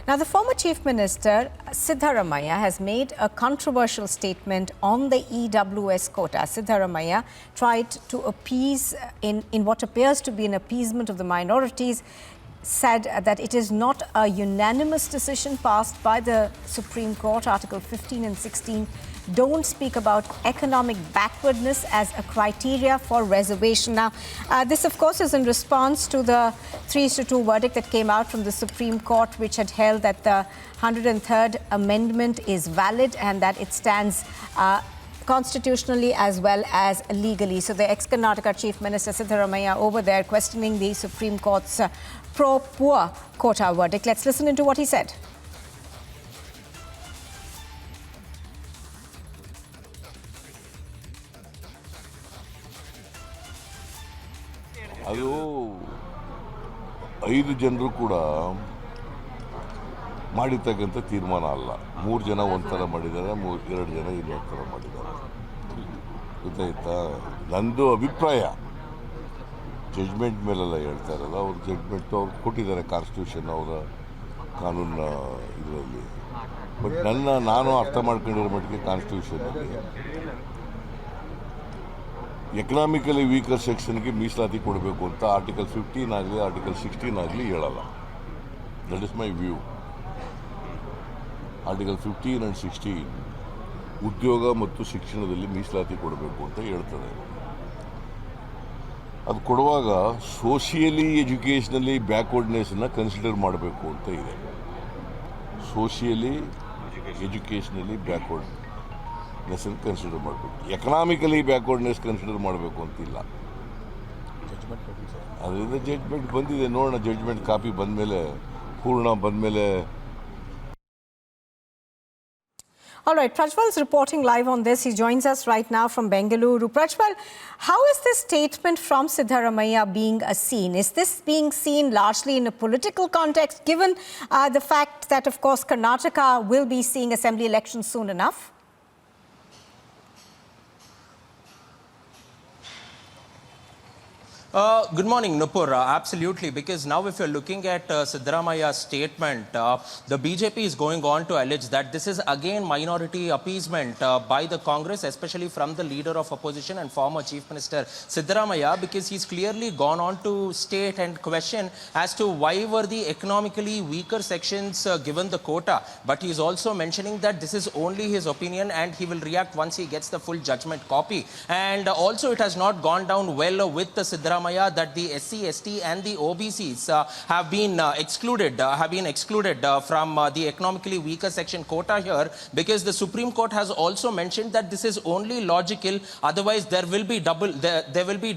Now, the former Chief Minister, Siddaramaiah, has made a controversial statement on the EWS quota. Siddaramaiah tried to appease, in what appears to be an appeasement of the minorities, said that it is not a unanimous decision passed by the Supreme Court. Article 15 and 16 don't speak about economic backwardness as a criteria for reservation. Now, this, of course, is in response to the 3-2 verdict that came out from the Supreme Court, which had held that the 103rd Amendment is valid and that it stands constitutionally as well as legally. So the ex-Karnataka Chief Minister Siddaramaiah over there questioning the Supreme Court's pro-poor quota verdict. Let's listen into what he said. ಅದು 5 ಜನರು ಕೂಡ ಮಾಡಿರ್ತಕ್ಕಂಥ ತೀರ್ಮಾನ ಅಲ್ಲ. 3 ಜನ ಒಂಥರ ಮಾಡಿದ್ದಾರೆ, 2 ಜನ ಇನ್ನೊಂದು ಥರ ಮಾಡಿದ್ದಾರೆ. ಗೊತ್ತಾಯ್ತಾ? ನಂದು ಅಭಿಪ್ರಾಯ ಜಡ್ಜ್ಮೆಂಟ್ ಮೇಲೆಲ್ಲ ಹೇಳ್ತಾ ಇರಲ್ಲ. ಅವ್ರ ಜಡ್ಜ್ಮೆಂಟು ಅವ್ರು ಕೊಟ್ಟಿದ್ದಾರೆ ಕಾನ್ಸ್ಟಿಟ್ಯೂಷನ್ ಅವರ ಕಾನೂನಿನ ಇದರಲ್ಲಿ. ಬಟ್ ನಾನು ಅರ್ಥ ಮಾಡ್ಕೊಂಡಿರೋ ಮಟ್ಟಿಗೆ ಕಾನ್ಸ್ಟಿಟ್ಯೂಷನಲ್ಲಿ ಎಕನಾಮಿಕಲಿ ವೀಕರ್ ಸೆಕ್ಷನ್ಗೆ ಮೀಸಲಾತಿ ಕೊಡಬೇಕು ಅಂತ ಆರ್ಟಿಕಲ್ 15 ಆಗಲಿ ಆರ್ಟಿಕಲ್ 16 ಆಗಲಿ ಹೇಳಲ್ಲ. That is my view. Article 15 and 16 ಉದ್ಯೋಗ ಮತ್ತು ಶಿಕ್ಷಣದಲ್ಲಿ ಮೀಸಲಾತಿ ಕೊಡಬೇಕು ಅಂತ ಹೇಳ್ತದೆ. ಅದು ಕೊಡುವಾಗ ಸೋಷಿಯಲಿ ಎಜುಕೇಷನಲ್ಲಿ ಬ್ಯಾಕ್ವರ್ಡ್ನೆಸ್ನ ಕನ್ಸಿಡರ್ ಮಾಡಬೇಕು ಅಂತ ಇದೆ. ಸೋಷಿಯಲಿ ಎಜುಕೇಷನಲ್ಲಿ ಬ್ಯಾಕ್ವರ್ಡ್ನೆಸ್ ಕನ್ಸಿಡರ್ ಮಾಡಬೇಕು. ಎಕನಾಮಿಕಲಿ ಬ್ಯಾಕ್ವರ್ಡ್ನೆಸ್ ಕನ್ಸಿಡರ್ ಮಾಡಬೇಕು ಅಂತಿಲ್ಲ. ಅದರಿಂದ ಜಡ್ಜ್ಮೆಂಟ್ ಬಂದಿದೆ, ನೋಡೋಣ. ಜಡ್ಜ್ಮೆಂಟ್ ಕಾಪಿ ಬಂದಮೇಲೆ, ಪೂರ್ಣ ಬಂದಮೇಲೆ. All right, Prajwal is reporting live on this. He joins us right now from Bengaluru. Prajwal, how is this statement from Siddaramaiah being seen? Is this being seen largely in a political context, given the fact that, of course, Karnataka will be seeing assembly elections soon enough? Good morning, Nupur. Absolutely, because now if you're looking at Siddaramaiah's statement, the BJP is going on to allege that this is again minority appeasement by the Congress, especially from the leader of opposition and former Chief Minister Siddaramaiah, because he's clearly gone on to state and question as to why were the economically weaker sections given the quota. But he's also mentioning that this is only his opinion and he will react once he gets the full judgment copy. And also it has not gone down well with the Siddaramaiah that the SC, ST and the OBCs have been excluded from the economically weaker section quota here, because the Supreme Court has also mentioned that this is only logical. Otherwise, there will be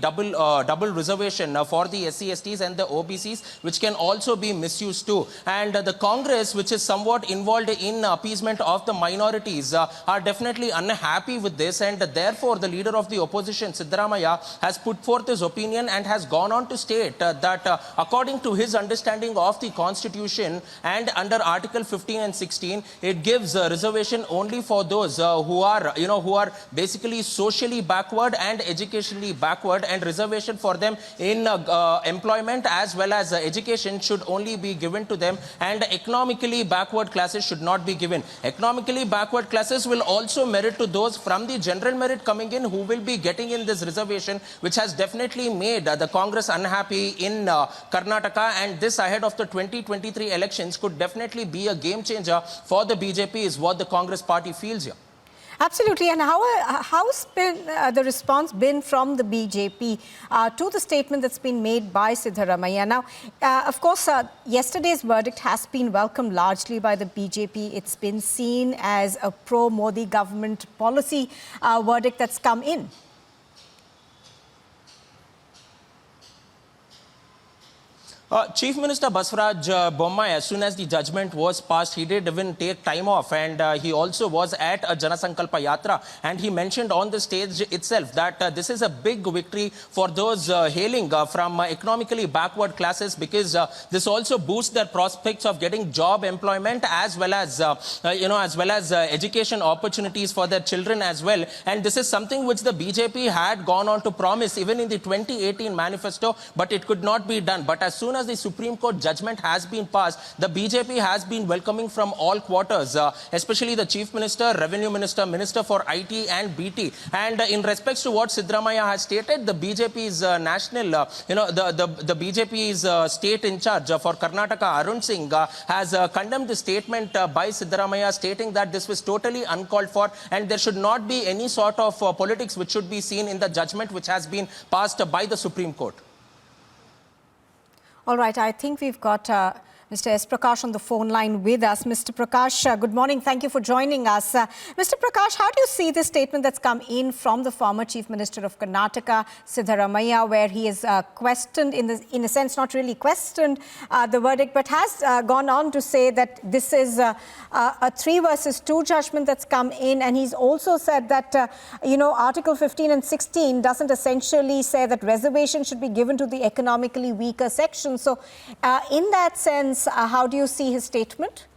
double reservation for the SC, STs and the OBCs, which can also be misused too. And the Congress, which is somewhat involved in appeasement of the minorities, are definitely unhappy with this, and therefore the leader of the opposition, Siddaramaiah, has put forth his opinion and has gone on to state that according to his understanding of the Constitution and under Article 15 and 16, it gives reservation only for those who are basically socially backward and educationally backward, and reservation for them in employment as well as education should only be given to them, and economically backward classes should not be given. Economically backward classes will also merit to those from the general merit coming in who will be getting in this reservation, which has definitely made the Congress unhappy in Karnataka, and this ahead of the 2023 elections could definitely be a game changer for the BJP, is what the Congress party feels here. Absolutely. And how's been the response been from the BJP to the statement that's been made by Siddaramaiah? Now, of course, yesterday's verdict has been welcomed largely by the BJP. It's been seen as a pro-Modi government policy verdict that's come in. Chief Minister Basavaraj Bommai, as soon as the judgment was passed, he did even take time off, and he also was at a Janasankalpa Yatra, and he mentioned on the stage itself that this is a big victory for those hailing from economically backward classes, because this also boosts their prospects of getting job employment as well as education opportunities for their children as well. And this is something which the BJP had gone on to promise even in the 2018 manifesto, but it could not be done. But as soon as the Supreme Court judgment has been passed, the BJP has been welcoming from all quarters, especially the Chief Minister, Revenue Minister, Minister for IT and BT. And in respects to what Siddaramaiah has stated, the BJP's national, the BJP's state in charge for Karnataka, Arun Singh, has condemned the statement by Siddaramaiah, stating that this was totally uncalled for and there should not be any sort of politics which should be seen in the judgment which has been passed by the Supreme Court. All right, I think we've got Mr. S. Prakash on the phone line with us. Mr. Prakash, good morning. Thank you for joining us. Mr. Prakash, how do you see this statement that's come in from the former Chief Minister of Karnataka, Siddaramaiah, where he has questioned, in a sense, not really questioned the verdict, but has gone on to say that this is a 3 versus 2 judgment that's come in. And he's also said that, Article 15 and 16 doesn't essentially say that reservation should be given to the economically weaker section. So in that sense, how do you see his statement?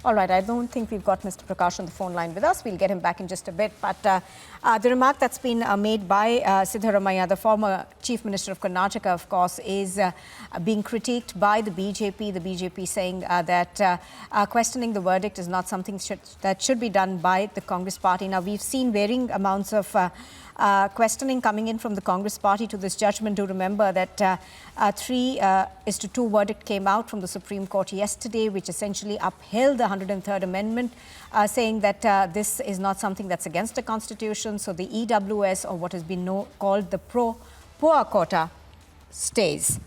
All right, I don't think we've got Mr. Prakash on the phone line with us. We'll get him back in just a bit. But the remark that's been made by Siddaramaiah, the former Chief Minister of Karnataka, of course, is being critiqued by the BJP. The BJP saying that questioning the verdict is not something that should be done by the Congress party. Now, we've seen varying amounts of questioning coming in from the Congress party to this judgment. Do remember that 3-2 verdict came out from the Supreme Court yesterday, which essentially upheld the 103rd Amendment, saying that this is not something that's against the Constitution. So the EWS, or what has been called the pro-poor quota, stays.